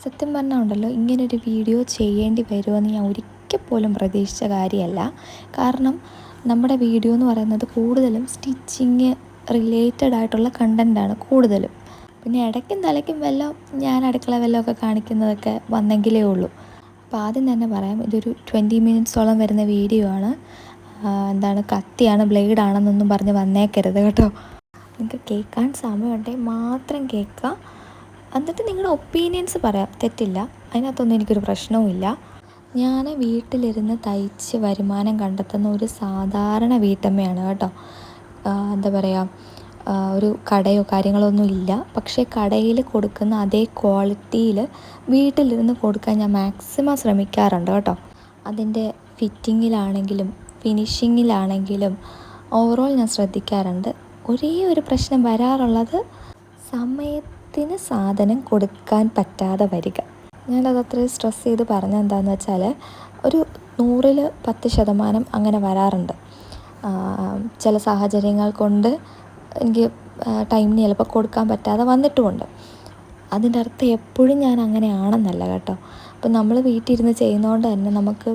സത്യം പറഞ്ഞാൽ ഉണ്ടല്ലോ, ഇങ്ങനൊരു വീഡിയോ ചെയ്യേണ്ടി വരുമെന്ന് ഞാൻ ഒരിക്കൽ പോലും പ്രതീക്ഷിച്ച കാര്യമല്ല. കാരണം നമ്മുടെ വീഡിയോ എന്ന് പറയുന്നത് കൂടുതലും സ്റ്റിച്ചിങ് റിലേറ്റഡ് ആയിട്ടുള്ള കണ്ടൻറ്റാണ് കൂടുതലും. പിന്നെ ഇടയ്ക്കും തലയ്ക്കും വല്ലതും ഞാൻ അടുക്കള വല്ലതുമൊക്കെ കാണിക്കുന്നതൊക്കെ വന്നെങ്കിലേ ഉള്ളൂ. അപ്പോൾ ആദ്യം തന്നെ പറയാം, ഇതൊരു 20 മിനിറ്റ്സോളം വരുന്ന വീഡിയോ ആണ്. കത്തിയാണ്, ബ്ലേഡാണെന്നൊന്നും പറഞ്ഞ് വന്നേക്കരുത് കേട്ടോ. നിങ്ങൾക്ക് കേൾക്കാൻ സമയമുണ്ടെങ്കിൽ മാത്രം കേൾക്കുക. എന്നിട്ട് നിങ്ങളുടെ ഒപ്പീനിയൻസ് പറയാം, തെറ്റില്ല, അതിനകത്തൊന്നും എനിക്കൊരു പ്രശ്നവുമില്ല. ഞാൻ വീട്ടിലിരുന്ന് തയ്ച്ച് വരുമാനം കണ്ടെത്തുന്ന ഒരു സാധാരണ വീട്ടമ്മയാണ് കേട്ടോ. ഒരു കടയോ കാര്യങ്ങളോ ഒന്നും ഇല്ല. പക്ഷേ കടയിൽ കൊടുക്കുന്ന അതേ ക്വാളിറ്റിയിൽ വീട്ടിലിരുന്ന് കൊടുക്കാൻ ഞാൻ മാക്സിമം ശ്രമിക്കാറുണ്ട് കേട്ടോ. അതിൻ്റെ ഫിറ്റിങ്ങിലാണെങ്കിലും ഫിനിഷിങ്ങിലാണെങ്കിലും ഓവറോൾ ഞാൻ ശ്രദ്ധിക്കാറുണ്ട്. ഒരേ ഒരു പ്രശ്നം വരാറുള്ളത് സമയത്തിന് സാധനം കൊടുക്കാൻ പറ്റാതെ വരിക. ഞാനത് അത്രയും സ്ട്രെസ് ചെയ്ത് പറഞ്ഞത് എന്താണെന്ന് വെച്ചാൽ, ഒരു 100-ൽ 10% അങ്ങനെ വരാറുണ്ട്. ചില സാഹചര്യങ്ങൾ കൊണ്ട് എനിക്ക് ടൈമിന് ചിലപ്പോൾ കൊടുക്കാൻ പറ്റാതെ വന്നിട്ടുമുണ്ട്. അതിൻ്റെ അർത്ഥം എപ്പോഴും ഞാൻ അങ്ങനെയാണെന്നല്ല കേട്ടോ. അപ്പം നമ്മൾ വീട്ടിലിരുന്ന് ചെയ്യുന്നതുകൊണ്ട് തന്നെ നമുക്ക്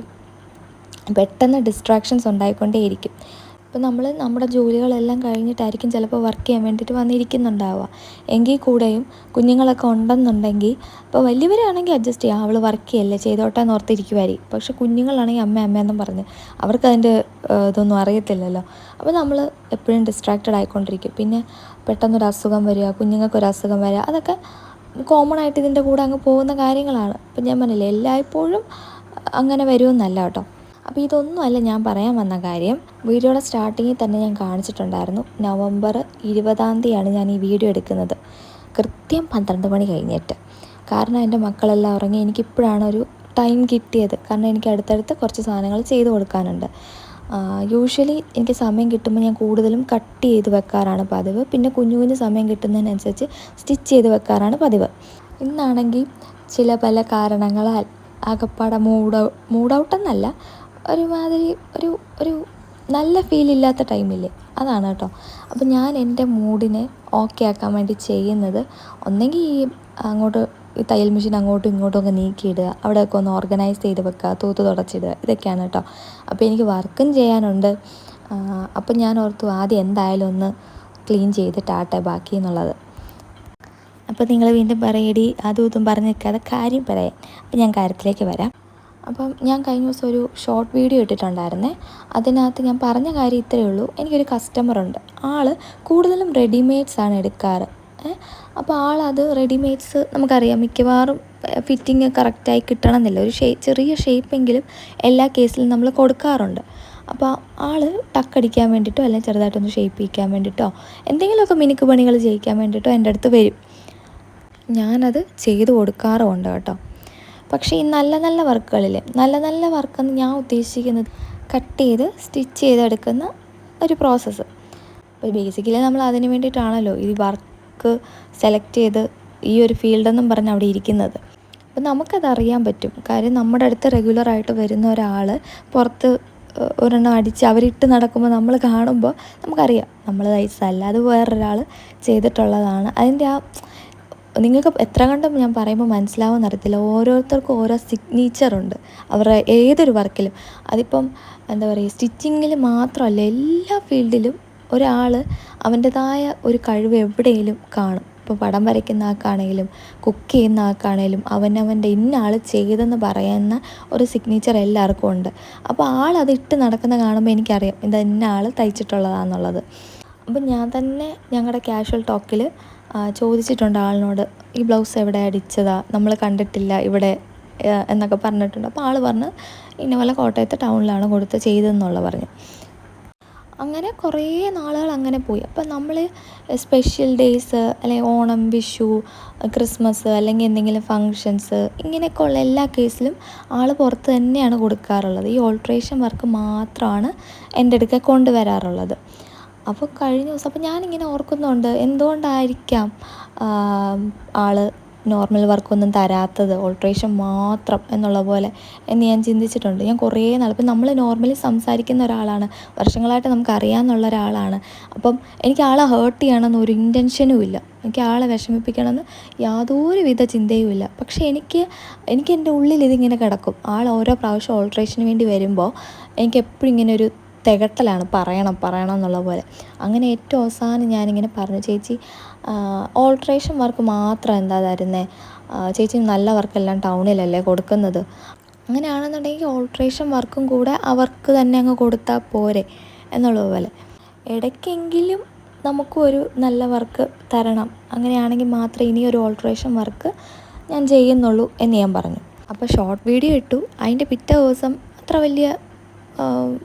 പെട്ടെന്ന് ഡിസ്ട്രാക്ഷൻസ് ഉണ്ടായിക്കൊണ്ടേയിരിക്കും. ഇപ്പം നമ്മൾ നമ്മുടെ ജോലികളെല്ലാം കഴിഞ്ഞിട്ടായിരിക്കും ചിലപ്പോൾ വർക്ക് ചെയ്യാൻ വേണ്ടിയിട്ട് വന്നിരിക്കുന്നുണ്ടാവുക. എങ്കിൽ കൂടെയും കുഞ്ഞുങ്ങളൊക്കെ ഉണ്ടെന്നുണ്ടെങ്കിൽ, ഇപ്പോൾ വലിയവരാണെങ്കിൽ അഡ്ജസ്റ്റ് ചെയ്യാം, അവൾ വർക്ക് ചെയ്യല്ലേ ചെയ്തോട്ടെ എന്ന് ഓർത്തിരിക്കുമായിരിക്കും. പക്ഷേ കുഞ്ഞുങ്ങളാണെങ്കിൽ അമ്മയെന്നും പറഞ്ഞ് അവർക്കതിൻ്റെ ഇതൊന്നും അറിയത്തില്ലല്ലോ. അപ്പോൾ നമ്മൾ എപ്പോഴും ഡിസ്ട്രാക്റ്റഡ് ആയിക്കൊണ്ടിരിക്കും. പിന്നെ പെട്ടെന്നൊരു അസുഖം വരിക, കുഞ്ഞുങ്ങൾക്കൊരു അസുഖം വരിക, അതൊക്കെ കോമൺ ആയിട്ട് ഇതിൻ്റെ കൂടെ അങ്ങ് പോകുന്ന കാര്യങ്ങളാണ്. ഇപ്പം ഞാൻ പറഞ്ഞില്ലേ, എല്ലായ്പ്പോഴും അങ്ങനെ വരുമെന്നല്ല കേട്ടോ. അപ്പോൾ ഇതൊന്നുമല്ല ഞാൻ പറയാൻ വന്ന കാര്യം. വീഡിയോയുടെ സ്റ്റാർട്ടിങ്ങിൽ തന്നെ ഞാൻ കാണിച്ചിട്ടുണ്ടായിരുന്നു, നവംബർ 20 ഞാൻ ഈ വീഡിയോ എടുക്കുന്നത്, കൃത്യം 12 മണി കഴിഞ്ഞിട്ട്. കാരണം എൻ്റെ മക്കളെല്ലാം ഉറങ്ങി. എനിക്കിപ്പോഴാണ് ഒരു ടൈം കിട്ടിയത്. കാരണം എനിക്ക് അടുത്തടുത്ത് കുറച്ച് സാധനങ്ങൾ ചെയ്ത് കൊടുക്കാനുണ്ട്. യൂഷ്വലി എനിക്ക് സമയം കിട്ടുമ്പോൾ ഞാൻ കൂടുതലും കട്ട് ചെയ്ത് വെക്കാറാണ് പതിവ്. പിന്നെ കുഞ്ഞു കുഞ്ഞു സമയം കിട്ടുന്നതിനനുസരിച്ച് സ്റ്റിച്ച് ചെയ്ത് വെക്കാറാണ് പതിവ്. ഇന്നാണെങ്കിൽ ചില പല കാരണങ്ങളാൽ ആകപ്പാടെ മൂഡ് ഔട്ടെന്നല്ല, ഒരുമാതിരി ഒരു നല്ല ഫീലില്ലാത്ത ടൈമില്ലേ, അതാണ് കേട്ടോ. അപ്പോൾ ഞാൻ എൻ്റെ മൂഡിനെ ഓക്കെ ആക്കാൻ വേണ്ടി ചെയ്യുന്നത്, ഒന്നെങ്കിൽ ഈ തയ്യൽ മെഷീൻ അങ്ങോട്ടും ഇങ്ങോട്ടും ഒക്കെ നീക്കിയിടുക, അവിടെയൊക്കെ ഒന്ന് ഓർഗനൈസ് ചെയ്ത് വെക്കുക, തൂത്ത് തുടച്ചിടുക, ഇതൊക്കെയാണ് കേട്ടോ. അപ്പോൾ എനിക്ക് വർക്കും ചെയ്യാനുണ്ട്. അപ്പോൾ ഞാൻ ഓർത്തു ആദ്യം എന്തായാലും ഒന്ന് ക്ലീൻ ചെയ്തിട്ടാട്ടെ ബാക്കി എന്നുള്ളത്. അപ്പോൾ നിങ്ങൾ വീണ്ടും പറയടി അതും ഇതും പറഞ്ഞ് നിൽക്കാതെ കാര്യം പറയാം. അപ്പോൾ ഞാൻ കാര്യത്തിലേക്ക് വരാം. അപ്പം ഞാൻ കഴിഞ്ഞ ദിവസം ഒരു ഷോർട്ട് വീഡിയോ ഇട്ടിട്ടുണ്ടായിരുന്നേ. അതിനകത്ത് ഞാൻ പറഞ്ഞ കാര്യം ഇത്രയേ ഉള്ളൂ. എനിക്കൊരു കസ്റ്റമറുണ്ട്. ആൾ കൂടുതലും റെഡിമെയ്ഡ്സാണ് എടുക്കാറ്. അപ്പോൾ ആളത് റെഡിമെയ്ഡ്സ് നമുക്കറിയാം, മിക്കവാറും ഫിറ്റിങ് കറക്റ്റായി കിട്ടണമെന്നില്ല. ഒരു ചെറിയ ഷേപ്പെങ്കിലും എല്ലാ കേസിലും നമ്മൾ കൊടുക്കാറുണ്ട്. അപ്പോൾ ആൾ ടക്കടിക്കാൻ വേണ്ടിയിട്ടോ അല്ലെങ്കിൽ ചെറുതായിട്ടൊന്ന് ഷേപ്പ് ചെയ്യിക്കാൻ വേണ്ടിയിട്ടോ എന്തെങ്കിലുമൊക്കെ മിനുക്ക് പണികൾ ചെയ്യിക്കാൻ വേണ്ടിയിട്ടോ എൻ്റെ അടുത്ത് വരും. ഞാനത് ചെയ്ത് കൊടുക്കാറുമുണ്ട് കേട്ടോ. പക്ഷേ ഈ നല്ല നല്ല വർക്കെന്ന് ഞാൻ ഉദ്ദേശിക്കുന്നത് കട്ട് ചെയ്ത് സ്റ്റിച്ച് ചെയ്തെടുക്കുന്ന ഒരു പ്രോസസ്സ്. അപ്പോൾ ബേസിക്കലി നമ്മൾ അതിന് വേണ്ടിയിട്ടാണല്ലോ ഈ വർക്ക് സെലക്ട് ചെയ്ത് ഈ ഒരു ഫീൽഡെന്നും പറഞ്ഞ് അവിടെ ഇരിക്കുന്നത്. അപ്പോൾ നമുക്കതറിയാൻ പറ്റും. കാര്യം നമ്മുടെ അടുത്ത് റെഗുലറായിട്ട് വരുന്ന ഒരാൾ പുറത്ത് ഒരെണ്ണം അടിച്ച് അവരിട്ട് നടക്കുമ്പോൾ നമ്മൾ കാണുമ്പോൾ നമുക്കറിയാം നമ്മൾ തയ്ച്ചതല്ല, അത് വേറൊരാൾ ചെയ്തിട്ടുള്ളതാണ്. അതിൻ്റെ നിങ്ങൾക്ക് എത്ര കണ്ടും ഞാൻ പറയുമ്പോൾ മനസ്സിലാവുമെന്ന് അറിയത്തില്ല. ഓരോരുത്തർക്കും ഓരോ സിഗ്നേച്ചറുണ്ട് അവരുടെ ഏതൊരു വർക്കിലും. അതിപ്പം സ്റ്റിച്ചിങ്ങിൽ മാത്രമല്ല, എല്ലാ ഫീൽഡിലും ഒരാൾ അവൻ്റെതായ ഒരു കഴിവ് എവിടെയെങ്കിലും കാണും. ഇപ്പോൾ പടം വരയ്ക്കുന്ന ആൾക്കാണെങ്കിലും കുക്ക് ചെയ്യുന്ന ആൾക്കാണെങ്കിലും അവനവൻ്റെ ഇന്ന ആൾ ചെയ്തെന്ന് പറയുന്ന ഒരു സിഗ്നേച്ചർ എല്ലാവർക്കും ഉണ്ട്. അപ്പോൾ ആളത് ഇട്ട് നടക്കുന്ന കാണുമ്പോൾ എനിക്കറിയാം ഇത് ഇന്ന ആൾ തയ്ച്ചിട്ടുള്ളതാണെന്നുള്ളത്. അപ്പം ഞാൻ തന്നെ ഞങ്ങളുടെ കാഷ്വൽ ടോക്കിൽ ചോദിച്ചിട്ടുണ്ട് ആളിനോട്, ഈ ബ്ലൗസ് എവിടെ അടിച്ചതാ, നമ്മൾ കണ്ടിട്ടില്ല ഇവിടെ എന്നൊക്കെ പറഞ്ഞിട്ടുണ്ട്. അപ്പോൾ ആൾ പറഞ്ഞ് ഇന്നപോലെ കോട്ടയത്തെ ടൗണിലാണ് കൊടുത്ത് ചെയ്തതെന്നുള്ള പറഞ്ഞു. അങ്ങനെ കുറേ നാളുകൾ അങ്ങനെ പോയി. അപ്പം നമ്മൾ സ്പെഷ്യൽ ഡേയ്സ് അല്ലെങ്കിൽ ഓണം, വിഷു, ക്രിസ്മസ് അല്ലെങ്കിൽ എന്തെങ്കിലും ഫങ്ഷൻസ് ഇങ്ങനെയൊക്കെ ഉള്ള എല്ലാ കേസിലും ആൾ പുറത്ത് തന്നെയാണ് കൊടുക്കാറുള്ളത്. ഈ ഓൾട്രേഷൻ വർക്ക് മാത്രമാണ് എൻ്റെ അടുക്കൽ കൊണ്ടുവരാറുള്ളത്. അപ്പോൾ കഴിഞ്ഞ ദിവസം അപ്പോൾ ഞാനിങ്ങനെ ഓർക്കുന്നുണ്ട്, എന്തുകൊണ്ടായിരിക്കാം ആൾ നോർമൽ വർക്കൊന്നും തരാത്തത്, ഓൾട്രേഷൻ മാത്രം എന്നുള്ള പോലെ എന്ന് ഞാൻ ചിന്തിച്ചിട്ടുണ്ട്. ഞാൻ കുറേ നാൾ, ഇപ്പം നമ്മൾ നോർമലി സംസാരിക്കുന്ന ഒരാളാണ്, വർഷങ്ങളായിട്ട് നമുക്ക് അറിയാമെന്നുള്ള ഒരാളാണ്. അപ്പം എനിക്ക് ആളെ ഹേർട്ട് ചെയ്യണമെന്ന് ഒരു ഇൻറ്റൻഷനും ഇല്ല, എനിക്ക് ആളെ വിഷമിപ്പിക്കണമെന്ന് യാതൊരു വിധ ചിന്തയും ഇല്ല. പക്ഷേ എനിക്ക് എൻ്റെ ഉള്ളിൽ ഇതിങ്ങനെ കിടക്കും. ആൾ ഓരോ പ്രാവശ്യം ഓൾട്രേഷന് വേണ്ടി വരുമ്പോൾ എനിക്ക് എപ്പോഴും ഇങ്ങനെ ഒരു തികട്ടലാണ്, പറയണം എന്നുള്ള പോലെ. അങ്ങനെ ഏറ്റവും അവസാനം ഞാനിങ്ങനെ പറഞ്ഞു, ചേച്ചി ഓൾട്രേഷൻ വർക്ക് മാത്രം എന്താ തരുന്നത്, ചേച്ചി നല്ല വർക്കെല്ലാം ടൗണിലല്ലേ കൊടുക്കുന്നത്, അങ്ങനെയാണെന്നുണ്ടെങ്കിൽ ഓൾട്രേഷൻ വർക്കും കൂടെ അവർക്ക് തന്നെ അങ്ങ് കൊടുത്താൽ പോരെ എന്നുള്ള പോലെ. ഇടയ്ക്കെങ്കിലും നമുക്കും ഒരു നല്ല വർക്ക് തരണം, അങ്ങനെയാണെങ്കിൽ മാത്രമേ ഇനിയൊരു ഓൾട്രേഷൻ വർക്ക് ഞാൻ ചെയ്യുന്നുള്ളൂ എന്ന് ഞാൻ പറഞ്ഞു. അപ്പോൾ ഷോർട്ട് വീഡിയോ ഇട്ടു. അതിൻ്റെ പിറ്റേ ദിവസം അത്ര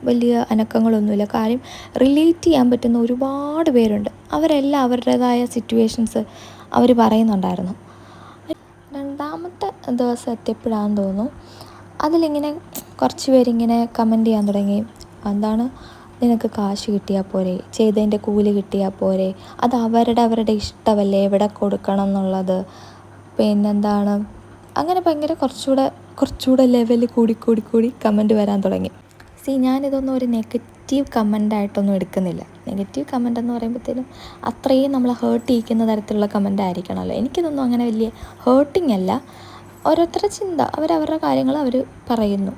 വലിയ അനക്കങ്ങളൊന്നുമില്ല. കാര്യം റിലേറ്റ് ചെയ്യാൻ പറ്റുന്ന ഒരുപാട് പേരുണ്ട്. അവരെല്ലാം അവരുടേതായ സിറ്റുവേഷൻസ് അവർ പറയുന്നുണ്ടായിരുന്നു. രണ്ടാമത്തെ ദിവസം എത്തിയപ്പോഴാണെന്ന് തോന്നുന്നു, അതിലിങ്ങനെ കുറച്ച് പേരിങ്ങനെ കമൻറ്റ് ചെയ്യാൻ തുടങ്ങി. എന്താണ്, നിനക്ക് കാശ് കിട്ടിയാൽ പോരെ, ചെയ്തതിൻ്റെ കൂലി കിട്ടിയാൽ പോരെ, അത് അവരുടെ ഇഷ്ടമല്ലേ എവിടെ കൊടുക്കണം എന്നുള്ളത്, പിന്നെന്താണ്, അങ്ങനെ ഭയങ്കര കുറച്ചുകൂടെ ലെവൽ കൂടി കമൻറ്റ് വരാൻ തുടങ്ങി. ഞാനിതൊന്നും ഒരു നെഗറ്റീവ് കമൻ്റായിട്ടൊന്നും എടുക്കുന്നില്ല. നെഗറ്റീവ് കമൻ്റ് എന്ന് പറയുമ്പോഴത്തേനും അത്രയും നമ്മളെ ഹേർട്ട് ചെയ്യിക്കുന്ന തരത്തിലുള്ള കമൻ്റ് ആയിരിക്കണമല്ലോ. എനിക്കിതൊന്നും അങ്ങനെ വലിയ ഹേർട്ടിങ് അല്ല, ഓരോരുത്തരുടെ ചിന്ത, അവരവരുടെ കാര്യങ്ങൾ അവർ പറയുന്നു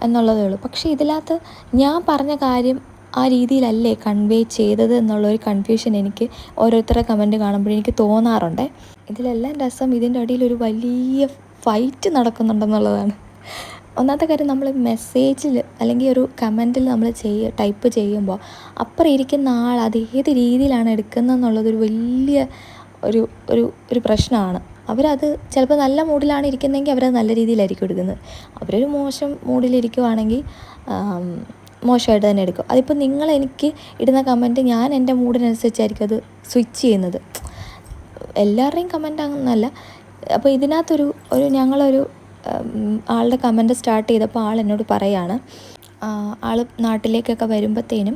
എന്നുള്ളതേ ഉള്ളൂ. പക്ഷേ ഇതിനകത്ത് ഞാൻ പറഞ്ഞ കാര്യം ആ രീതിയിലല്ലേ കൺവേ ചെയ്തത് എന്നുള്ളൊരു കൺഫ്യൂഷൻ എനിക്ക് ഓരോരുത്തരുടെ കമൻറ്റ് കാണുമ്പോൾ എനിക്ക് തോന്നാറുണ്ട്. ഇതിലെല്ലാം രസം ഇതിൻ്റെ ഇടയിൽ ഒരു വലിയ ഫൈറ്റ് നടക്കുന്നുണ്ടെന്നുള്ളതാണ്. ഒന്നാമത്തെ കാര്യം, നമ്മൾ മെസ്സേജിൽ അല്ലെങ്കിൽ ഒരു കമൻറ്റിൽ നമ്മൾ ടൈപ്പ് ചെയ്യുമ്പോൾ അപ്പുറം ഇരിക്കുന്ന ആൾ അത് ഏത് രീതിയിലാണ് എടുക്കുന്നതെന്നുള്ളതൊരു വലിയ ഒരു പ്രശ്നമാണ്. അവരത് ചിലപ്പോൾ നല്ല മൂഡിലാണ് ഇരിക്കുന്നതെങ്കിൽ അവരത് നല്ല രീതിയിലായിരിക്കും എടുക്കുന്നത്. അവരൊരു മോശം മൂഡിലിരിക്കുവാണെങ്കിൽ മോശമായിട്ട് തന്നെ എടുക്കും. അതിപ്പോൾ എനിക്ക് ഇടുന്ന കമൻറ്റ് ഞാൻ എൻ്റെ മൂഡിനനുസരിച്ചായിരിക്കും അത് സ്വിച്ച് ചെയ്യുന്നത്. എല്ലാവരുടെയും കമൻറ്റ് അങ്ങനല്ല. അപ്പോൾ ഇതിനകത്തൊരു ഞങ്ങളൊരു ആളുടെ കമൻറ്റ് സ്റ്റാർട്ട് ചെയ്തപ്പോൾ ആൾ എന്നോട് പറയാണ്, ആൾ നാട്ടിലേക്കൊക്കെ വരുമ്പോഴത്തേനും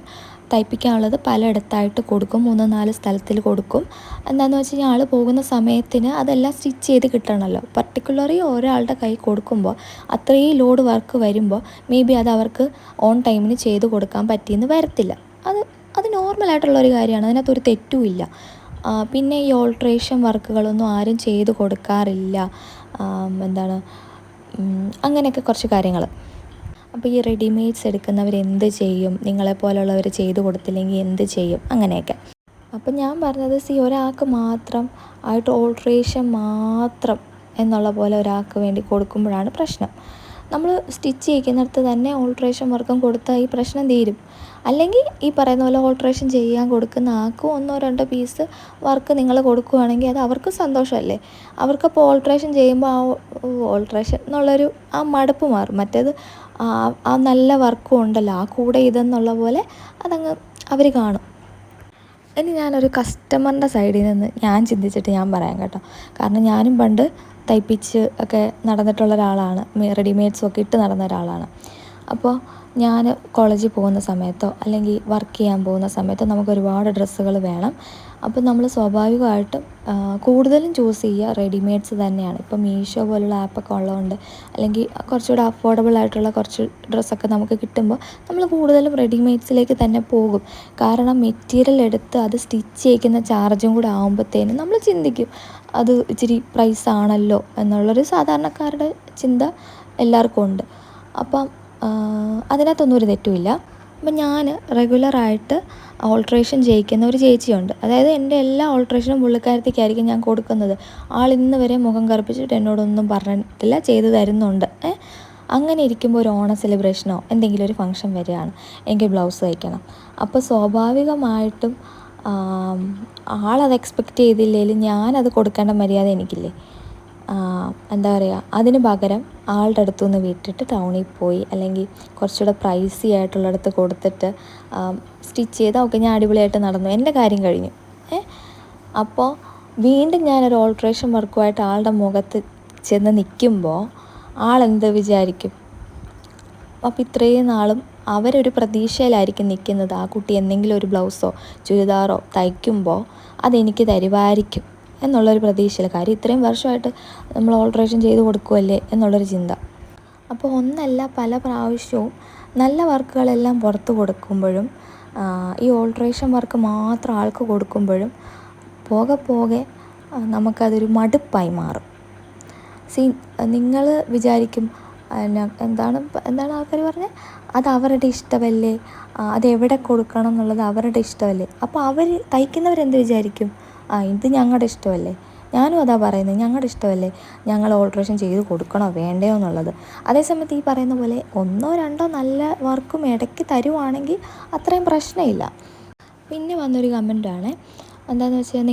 തയ്പ്പിക്കാനുള്ളത് പലയിടത്തായിട്ട് കൊടുക്കും, 3-4 സ്ഥലത്തിൽ കൊടുക്കും. എന്താണെന്ന് വെച്ച് കഴിഞ്ഞാൽ ആൾ പോകുന്ന സമയത്തിന് അതെല്ലാം സ്റ്റിച്ച് ചെയ്ത് കിട്ടണമല്ലോ. പർട്ടിക്കുലറി ഒരാളുടെ കൈ കൊടുക്കുമ്പോൾ അത്രയും ലോഡ് വർക്ക് വരുമ്പോൾ മേ ബി അത് അവർക്ക് ഓൺ ടൈമിന് ചെയ്ത് കൊടുക്കാൻ പറ്റിയെന്ന് വരത്തില്ല. അത് നോർമലായിട്ടുള്ളൊരു കാര്യമാണ്, അതിനകത്തൊരു തെറ്റുമില്ല. പിന്നെ ഈ ഓൾട്രേഷൻ വർക്കുകളൊന്നും ആരും ചെയ്ത് കൊടുക്കാറില്ല, അങ്ങനെയൊക്കെ കുറച്ച് കാര്യങ്ങൾ. അപ്പോൾ ഈ റെഡിമെയ്ഡ്സ് എടുക്കുന്നവർ എന്ത് ചെയ്യും, നിങ്ങളെപ്പോലുള്ളവർ ചെയ്ത് കൊടുത്തില്ലെങ്കിൽ എന്ത് ചെയ്യും, അങ്ങനെയൊക്കെ. അപ്പം ഞാൻ പറഞ്ഞത്, ഒരാൾക്ക് മാത്രം ആയിട്ട് ഓൾട്രേഷൻ മാത്രം എന്നുള്ള പോലെ ഒരാൾക്ക് വേണ്ടി കൊടുക്കുമ്പോഴാണ് പ്രശ്നം. നമ്മൾ സ്റ്റിച്ച് ചെയ്യിക്കുന്നിടത്ത് തന്നെ ഓൾട്രേഷൻ വർക്കും കൊടുത്താൽ ഈ പ്രശ്നം തീരും. അല്ലെങ്കിൽ ഈ പറയുന്ന പോലെ ഓൾട്രേഷൻ ചെയ്യാൻ കൊടുക്കുന്ന ആൾക്കും 1-2 പീസ് വർക്ക് നിങ്ങൾ കൊടുക്കുകയാണെങ്കിൽ അത് അവർക്ക് സന്തോഷമല്ലേ. അവർക്കപ്പോൾ ഓൾട്രേഷൻ ചെയ്യുമ്പോൾ ഓൾട്രേഷൻ എന്നുള്ളൊരു മടുപ്പ് മാറും. മറ്റേത് നല്ല വർക്കും ഉണ്ടല്ലോ, കൂടെ ഇതെന്നുള്ള പോലെ അതങ്ങ് അവർ കാണും. ഇനി ഞാനൊരു കസ്റ്റമറിൻ്റെ സൈഡിൽ നിന്ന് ഞാൻ ചിന്തിച്ചിട്ട് ഞാൻ പറയാം കേട്ടോ. കാരണം ഞാനും പണ്ട് തയ്പ്പിച്ച് ഒക്കെ നടന്നിട്ടുള്ള ഒരാളാണ്, റെഡിമെയ്ഡ്സൊക്കെ ഇട്ട് നടന്ന ഒരാളാണ്. അപ്പോൾ ഞാൻ കോളേജിൽ പോകുന്ന സമയത്തോ അല്ലെങ്കിൽ വർക്ക് ചെയ്യാൻ പോകുന്ന സമയത്തോ നമുക്ക് ഒരുപാട് ഡ്രസ്സുകൾ വേണം. അപ്പോൾ നമ്മൾ സ്വാഭാവികമായിട്ടും കൂടുതലും ചൂസ് ചെയ്യുക റെഡിമെയ്ഡ്സ് തന്നെയാണ്. ഇപ്പം മീഷോ പോലുള്ള ആപ്പൊക്കെ ഉള്ളതുകൊണ്ട്, അല്ലെങ്കിൽ കുറച്ചുകൂടെ അഫോർഡബിൾ ആയിട്ടുള്ള കുറച്ച് ഡ്രസ്സൊക്കെ നമുക്ക് കിട്ടുമ്പോൾ നമ്മൾ കൂടുതലും റെഡിമെയ്ഡ്സിലേക്ക് തന്നെ പോകും. കാരണം മെറ്റീരിയൽ എടുത്ത് അത് സ്റ്റിച്ച് ചെയ്യിക്കുന്ന ചാർജും കൂടെ ആകുമ്പോഴത്തേനും നമ്മൾ ചിന്തിക്കും, അത് ഇച്ചിരി പ്രൈസ് ആണല്ലോ എന്നുള്ളൊരു സാധാരണക്കാരുടെ ചിന്ത എല്ലാവർക്കും ഉണ്ട്. അപ്പം അതിനകത്തൊന്നും ഒരു തെറ്റുമില്ല. അപ്പം ഞാൻ റെഗുലറായിട്ട് ഓൾട്രേഷൻ ചെയ്യിക്കുന്ന ഒരു ചേച്ചിയുണ്ട്. അതായത് എൻ്റെ എല്ലാ ഓൾട്രേഷനും പുള്ളിക്കാരത്തേക്കായിരിക്കും ഞാൻ കൊടുക്കുന്നത്. ആൾ ഇന്ന് വരെ മുഖം കറുപ്പിച്ചിട്ട് എന്നോടൊന്നും പറഞ്ഞിട്ടില്ല, ചെയ്തു തരുന്നുണ്ട്. അങ്ങനെ ഇരിക്കുമ്പോൾ ഒരു ഓണ സെലിബ്രേഷനോ എന്തെങ്കിലും ഒരു ഫംഗ്ഷൻ വരികയാണ്, എനിക്ക് ബ്ലൗസ് തയ്ക്കണം. അപ്പോൾ സ്വാഭാവികമായിട്ടും ആളത് എക്സ്പെക്റ്റ് ചെയ്തില്ലെങ്കിലും ഞാനത് കൊടുക്കേണ്ട മര്യാദ എനിക്കില്ലേ. എന്താ പറയുക, അതിന് പകരം ആളുടെ അടുത്തുനിന്ന് വിട്ടിട്ട് ടൗണിൽ പോയി അല്ലെങ്കിൽ കുറച്ചുകൂടെ പ്രൈസി ആയിട്ടുള്ളിടത്ത് കൊടുത്തിട്ട് സ്റ്റിച്ച് ചെയ്താൽ ഓക്കെ, ഞാൻ അടിപൊളിയായിട്ട് നടന്നു, എൻ്റെ കാര്യം കഴിഞ്ഞു. അപ്പോൾ വീണ്ടും ഞാനൊരു ഓൾട്രേഷൻ വർക്കുമായിട്ട് ആളുടെ മുഖത്ത് ചെന്ന് നിൽക്കുമ്പോൾ ആളെന്ത് വിചാരിക്കും? അപ്പോൾ ഇത്രയും നാളും അവരൊരു പ്രതീക്ഷയിലായിരിക്കും നിൽക്കുന്നത്, ആ കുട്ടി എന്തെങ്കിലും ഒരു ബ്ലൗസോ ചുരിദാറോ തയ്ക്കുമ്പോൾ അതെനിക്ക് തരുമായിരിക്കും എന്നുള്ളൊരു പ്രതീക്ഷയില്ല. കാര്യം ഇത്രയും വർഷമായിട്ട് നമ്മൾ ഓൾട്രേഷൻ ചെയ്ത് കൊടുക്കുമല്ലേ എന്നുള്ളൊരു ചിന്ത. അപ്പോൾ ഒന്നല്ല പല പ്രാവശ്യവും നല്ല വർക്കുകളെല്ലാം പുറത്ത് കൊടുക്കുമ്പോഴും ഈ ഓൾട്രേഷൻ വർക്ക് മാത്രം ആൾക്ക് കൊടുക്കുമ്പോഴും പോകെ പോകെ നമുക്കതൊരു മടുപ്പായി മാറും. നിങ്ങൾ വിചാരിക്കും എന്താണ് ആൾക്കാർ പറഞ്ഞത്, അത് അവരുടെ ഇഷ്ടമല്ലേ, അതെവിടെ കൊടുക്കണം എന്നുള്ളത് അവരുടെ ഇഷ്ടമല്ലേ. അപ്പോൾ അവർ തയ്ക്കുന്നവരെന്ത് വിചാരിക്കും, ഇത് ഞങ്ങളുടെ ഇഷ്ടമല്ലേ. ഞാനും അതാ പറയുന്നത്, ഞങ്ങളുടെ ഇഷ്ടമല്ലേ ഞങ്ങൾ ഓൾട്രേഷൻ ചെയ്ത് കൊടുക്കണോ വേണ്ടയോ എന്നുള്ളത്. അതേസമയത്ത് ഈ പറയുന്ന പോലെ 1 or 2 നല്ല വർക്കും ഇടയ്ക്ക് തരുവാണെങ്കിൽ അത്രയും പ്രശ്നമില്ല. പിന്നെ വന്നൊരു കമൻറ്റാണ്, എന്താണെന്ന് വെച്ചാൽ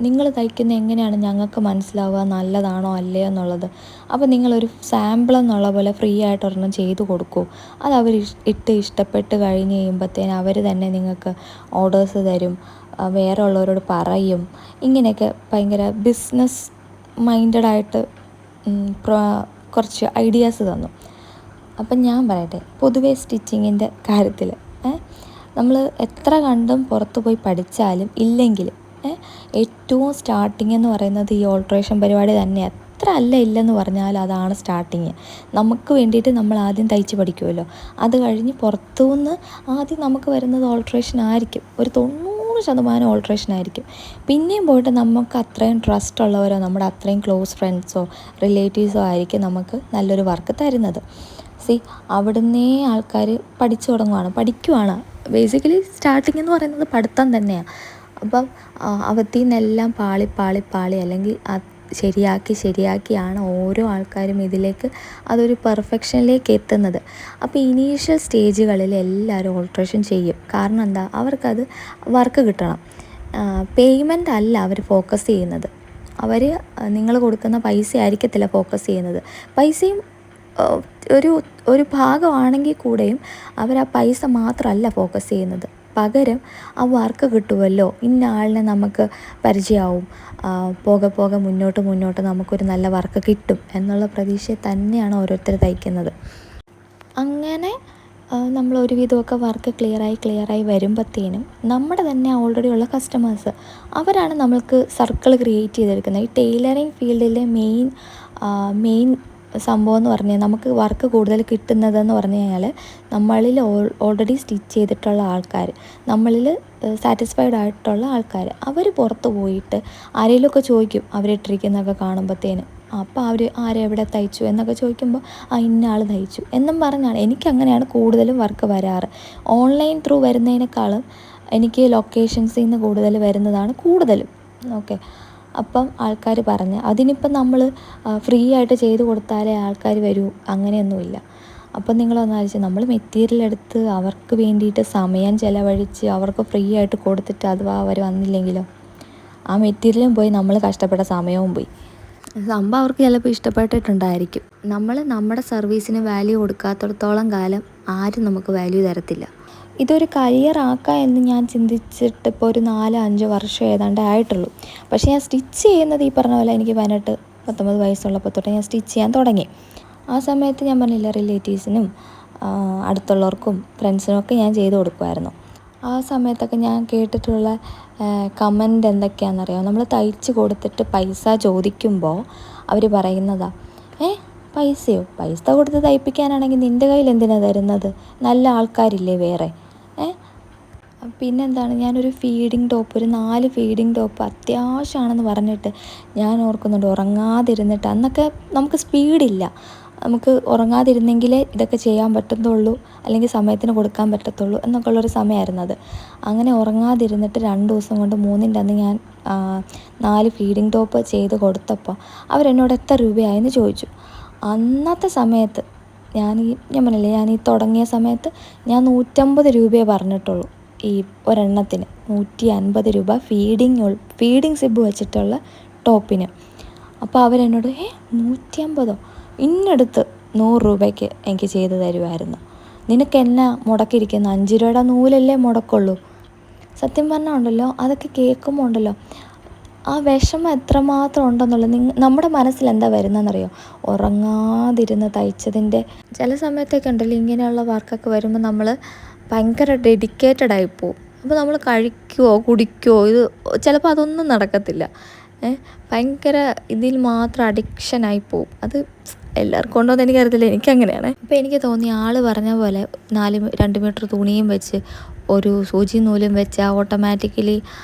നിങ്ങൾ തയ്ക്കുന്ന എങ്ങനെയാണ് ഞങ്ങൾക്ക് മനസ്സിലാവുക നല്ലതാണോ അല്ലയോ എന്നുള്ളത്. അപ്പോൾ നിങ്ങളൊരു സാമ്പിൾ എന്നുള്ള പോലെ ഫ്രീ ആയിട്ട് ഒരെണ്ണം ചെയ്ത് കൊടുക്കൂ. അത് അവർ ഇഷ്ടപ്പെട്ട് കഴിഞ്ഞ് കഴിയുമ്പോഴത്തേന് അവർ തന്നെ നിങ്ങൾക്ക് ഓർഡേഴ്സ് തരും, വേറെ ഉള്ളവരോട് പറയും. ഇങ്ങനെയൊക്കെ ഭയങ്കര ബിസിനസ് മൈൻഡഡായിട്ട് കുറച്ച് ഐഡിയാസ് തന്നു. അപ്പം ഞാൻ പറയട്ടെ, പൊതുവേ സ്റ്റിച്ചിങ്ങിൻ്റെ കാര്യത്തിൽ നമ്മൾ എത്ര കണ്ടും പുറത്ത് പോയി പഠിച്ചാലും ഇല്ലെങ്കിലും ഏറ്റവും സ്റ്റാർട്ടിങ് എന്ന് പറയുന്നത് ഈ ഓൾട്രേഷൻ പരിപാടി തന്നെയാണ്. എത്ര ഇല്ലെന്ന് പറഞ്ഞാൽ അതാണ് സ്റ്റാർട്ടിങ്. നമുക്ക് വേണ്ടിയിട്ട് നമ്മൾ ആദ്യം തയ്ച്ച് പഠിക്കുമല്ലോ, അത് കഴിഞ്ഞ് പുറത്തുനിന്ന് ആദ്യം നമുക്ക് വരുന്നത് ഓൾട്രേഷൻ ആയിരിക്കും. ഒരു 90% ഓൾട്രേഷൻ ആയിരിക്കും. പിന്നെയും പോയിട്ട് നമുക്ക് അത്രയും ട്രസ്റ്റ് ഉള്ളവരോ നമ്മുടെ അത്രയും ക്ലോസ് ഫ്രണ്ട്സോ റിലേറ്റീവ്സോ ആയിരിക്കും നമുക്ക് നല്ലൊരു വർക്ക് തരുന്നത്. അവിടുന്നേ ആൾക്കാർ പഠിക്കുവാണ്. ബേസിക്കലി സ്റ്റാർട്ടിങ് എന്ന് പറയുന്നത് പഠിത്തം തന്നെയാണ്. അപ്പം അവത്തിൽ നിന്നെല്ലാം പാളി അല്ലെങ്കിൽ ശരിയാക്കിയാണ് ഓരോ ആൾക്കാരും ഇതിലേക്ക് അതൊരു പെർഫെക്ഷനിലേക്ക് എത്തുന്നത്. അപ്പോൾ ഇനീഷ്യൽ സ്റ്റേജുകളിൽ എല്ലാവരും ഓൾട്രേഷൻ ചെയ്യും. കാരണം എന്താ, അവർക്കത് വർക്ക് കിട്ടണം. പേയ്മെൻ്റ് അല്ല അവർ ഫോക്കസ് ചെയ്യുന്നത്. അവർ നിങ്ങൾ കൊടുക്കുന്ന പൈസ ആയിരിക്കത്തില്ല ഫോക്കസ് ചെയ്യുന്നത്. പൈസയും ഒരു ഭാഗമാണെങ്കിൽ കൂടെയും അവർ ആ പൈസ മാത്രമല്ല ഫോക്കസ് ചെയ്യുന്നത്. പകരം ആ വർക്ക് കിട്ടുമല്ലോ, ഇന്ന ആളിനെ നമുക്ക് പരിചയമാവും, പോകെ മുന്നോട്ട് നമുക്കൊരു നല്ല വർക്ക് കിട്ടും എന്നുള്ള പ്രതീക്ഷ തന്നെയാണ് ഓരോരുത്തർ തയ്ക്കുന്നത്. അങ്ങനെ നമ്മൾ ഒരുവിധമൊക്കെ വർക്ക് ക്ലിയറായി വരുമ്പോഴത്തേനും നമ്മുടെ തന്നെ ഓൾറെഡി ഉള്ള കസ്റ്റമേഴ്സ് അവരാണ് നമ്മൾക്ക് സർക്കിൾ ക്രിയേറ്റ് ചെയ്തെടുക്കുന്നത്. ഈ ടൈലറിങ് ഫീൽഡിലെ മെയിൻ സംഭവം എന്ന് പറഞ്ഞാൽ നമുക്ക് വർക്ക് കൂടുതൽ കിട്ടുന്നതെന്ന് പറഞ്ഞു കഴിഞ്ഞാൽ നമ്മളിൽ ഓൾറെഡി സ്റ്റിച്ച് ചെയ്തിട്ടുള്ള ആൾക്കാർ, നമ്മളിൽ സാറ്റിസ്ഫൈഡ് ആയിട്ടുള്ള ആൾക്കാർ, അവർ പുറത്ത് പോയിട്ട് ആരെങ്കിലുമൊക്കെ ചോദിക്കും അവരിട്ടിരിക്കുന്നതൊക്കെ കാണുമ്പോഴത്തേനും. അപ്പോൾ അവർ ആരെവിടെ തയ്ച്ചു എന്നൊക്കെ ചോദിക്കുമ്പോൾ ഇന്ന ആൾ തയ്ച്ചു എന്നും പറഞ്ഞാണ്. എനിക്കങ്ങനെയാണ് കൂടുതലും വർക്ക് വരാറ്. ഓൺലൈൻ ത്രൂ വരുന്നതിനേക്കാളും എനിക്ക് ലൊക്കേഷൻസിൽ നിന്ന് കൂടുതൽ വരുന്നതാണ് കൂടുതലും. ഓക്കെ, അപ്പം ആൾക്കാർ പറഞ്ഞ് അതിനിപ്പം നമ്മൾ ഫ്രീ ആയിട്ട് ചെയ്ത് കൊടുത്താലേ ആൾക്കാർ വരൂ, അങ്ങനെയൊന്നുമില്ല. അപ്പം നിങ്ങളൊന്ന് ആലോചിച്ച്, നമ്മൾ മെറ്റീരിയൽ എടുത്ത് അവർക്ക് വേണ്ടിയിട്ട് സമയം ചിലവഴിച്ച് അവർക്ക് ഫ്രീ ആയിട്ട് കൊടുത്തിട്ട് അഥവാ അവർ വന്നില്ലെങ്കിലോ, ആ മെറ്റീരിയലും പോയി, നമ്മൾ കഷ്ടപ്പെട്ട സമയവും പോയി. സംഭവം അവർക്ക് ചിലപ്പോൾ ഇഷ്ടപ്പെട്ടിട്ടുണ്ടായിരിക്കും. നമ്മൾ നമ്മുടെ സർവീസിന് വാല്യൂ കൊടുക്കാത്തിടത്തോളം കാലം ആരും നമുക്ക് വാല്യൂ തരത്തില്ല. ഇതൊരു കരിയർ ആക്കാം എന്ന് ഞാൻ ചിന്തിച്ചിട്ട് ഇപ്പോൾ ഒരു 4-5 വർഷം ഏതാണ്ട് ആയിട്ടുള്ളൂ. പക്ഷേ ഞാൻ സ്റ്റിച്ച് ചെയ്യുന്നത് ഈ പറഞ്ഞ പോലെ എനിക്ക് 18-19 വയസ്സുള്ളപ്പോൾ തൊട്ട് ഞാൻ സ്റ്റിച്ച് ചെയ്യാൻ തുടങ്ങി. ആ സമയത്ത് ഞാൻ പറഞ്ഞില്ല, റിലേറ്റീവ്സിനും അടുത്തുള്ളവർക്കും ഫ്രണ്ട്സിനും ഒക്കെ ഞാൻ ചെയ്ത് കൊടുക്കുമായിരുന്നു. ആ സമയത്തൊക്കെ ഞാൻ കേട്ടിട്ടുള്ള കമൻറ്റ് എന്തൊക്കെയാണെന്നറിയാമോ? നമ്മൾ തയ്ച്ച് കൊടുത്തിട്ട് പൈസ ചോദിക്കുമ്പോൾ അവർ പറയുന്നതാ, പൈസയോ? പൈസ കൊടുത്ത് തയ്പ്പിക്കാനാണെങ്കിൽ നിൻ്റെ കയ്യിൽ എന്തിനാണ് തരുന്നത്? നല്ല ആൾക്കാരില്ലേ വേറെ? പിന്നെന്താണ്, ഞാനൊരു ഫീഡിങ് ടോപ്പ്, ഒരു 4 ഫീഡിങ് ടോപ്പ് അത്യാവശ്യമാണെന്ന് പറഞ്ഞിട്ട് ഞാൻ ഓർക്കുന്നുണ്ട്, ഉറങ്ങാതിരുന്നിട്ട്. അന്നൊക്കെ നമുക്ക് സ്പീഡില്ല, നമുക്ക് ഉറങ്ങാതിരുന്നെങ്കിലേ ഇതൊക്കെ ചെയ്യാൻ പറ്റത്തുള്ളൂ, അല്ലെങ്കിൽ സമയത്തിന് കൊടുക്കാൻ പറ്റത്തുള്ളൂ എന്നൊക്കെ ഉള്ളൊരു സമയമായിരുന്നു അത്. അങ്ങനെ ഉറങ്ങാതിരുന്നിട്ട് 2 ദിവസം കൊണ്ട് 3ൻ്റെ അന്ന് ഞാൻ 4 ഫീഡിങ് ടോപ്പ് ചെയ്ത് കൊടുത്തപ്പോൾ അവരെന്നോട് എത്ര രൂപയായെന്ന് ചോദിച്ചു. അന്നത്തെ സമയത്ത് ഞാൻ പറഞ്ഞില്ലേ, ഞാൻ തുടങ്ങിയ സമയത്ത് ഞാൻ 150 രൂപയെ പറഞ്ഞിട്ടുള്ളൂ ഈ ഒരെണ്ണത്തിന്. 150 രൂപ ഫീഡിങ് സിബ് വെച്ചിട്ടുള്ള ടോപ്പിന്. അപ്പോൾ അവരെന്നോട് 150ഓ? ഇന്നടുത്ത് 100 രൂപയ്ക്ക് എനിക്ക് ചെയ്ത് തരുമായിരുന്നു. നിനക്ക് എന്നാ മുടക്കിയിരിക്കുന്ന? 5 രൂപയുടെ നൂലല്ലേ മുടക്കുള്ളൂ. സത്യം പറഞ്ഞാൽ ഉണ്ടല്ലോ, അതൊക്കെ കേൾക്കുമ്പോൾ ഉണ്ടല്ലോ, ആ വിഷമം എത്രമാത്രം ഉണ്ടെന്നുള്ളത് നമ്മുടെ മനസ്സിൽ എന്താ വരുന്നതെന്നറിയോ? ഉറങ്ങാതിരുന്ന് തയ്ച്ചതിൻ്റെ ചില സമയത്തൊക്കെ ഉണ്ടല്ലോ, ഇങ്ങനെയുള്ള വർക്കൊക്കെ വരുമ്പോൾ നമ്മൾ ഭയങ്കര ഡെഡിക്കേറ്റഡ് ആയിപ്പോവും. അപ്പോൾ നമ്മൾ കഴിക്കുമോ കുടിക്കുമോ, ഇത് ചിലപ്പോൾ അതൊന്നും നടക്കത്തില്ല. ഭയങ്കര ഇതിൽ മാത്രം അഡിക്ഷനായി പോവും. അത് എല്ലാവർക്കും ഉണ്ടോ എന്ന് എനിക്കറിയത്തില്ല, എനിക്കങ്ങനെയാണ്. അപ്പോൾ എനിക്ക് തോന്നി ആൾ പറഞ്ഞ പോലെ 2 മീറ്റർ തുണിയും വെച്ച് ഒരു സൂചി നൂലും വെച്ചാൽ ഓട്ടോമാറ്റിക്കലി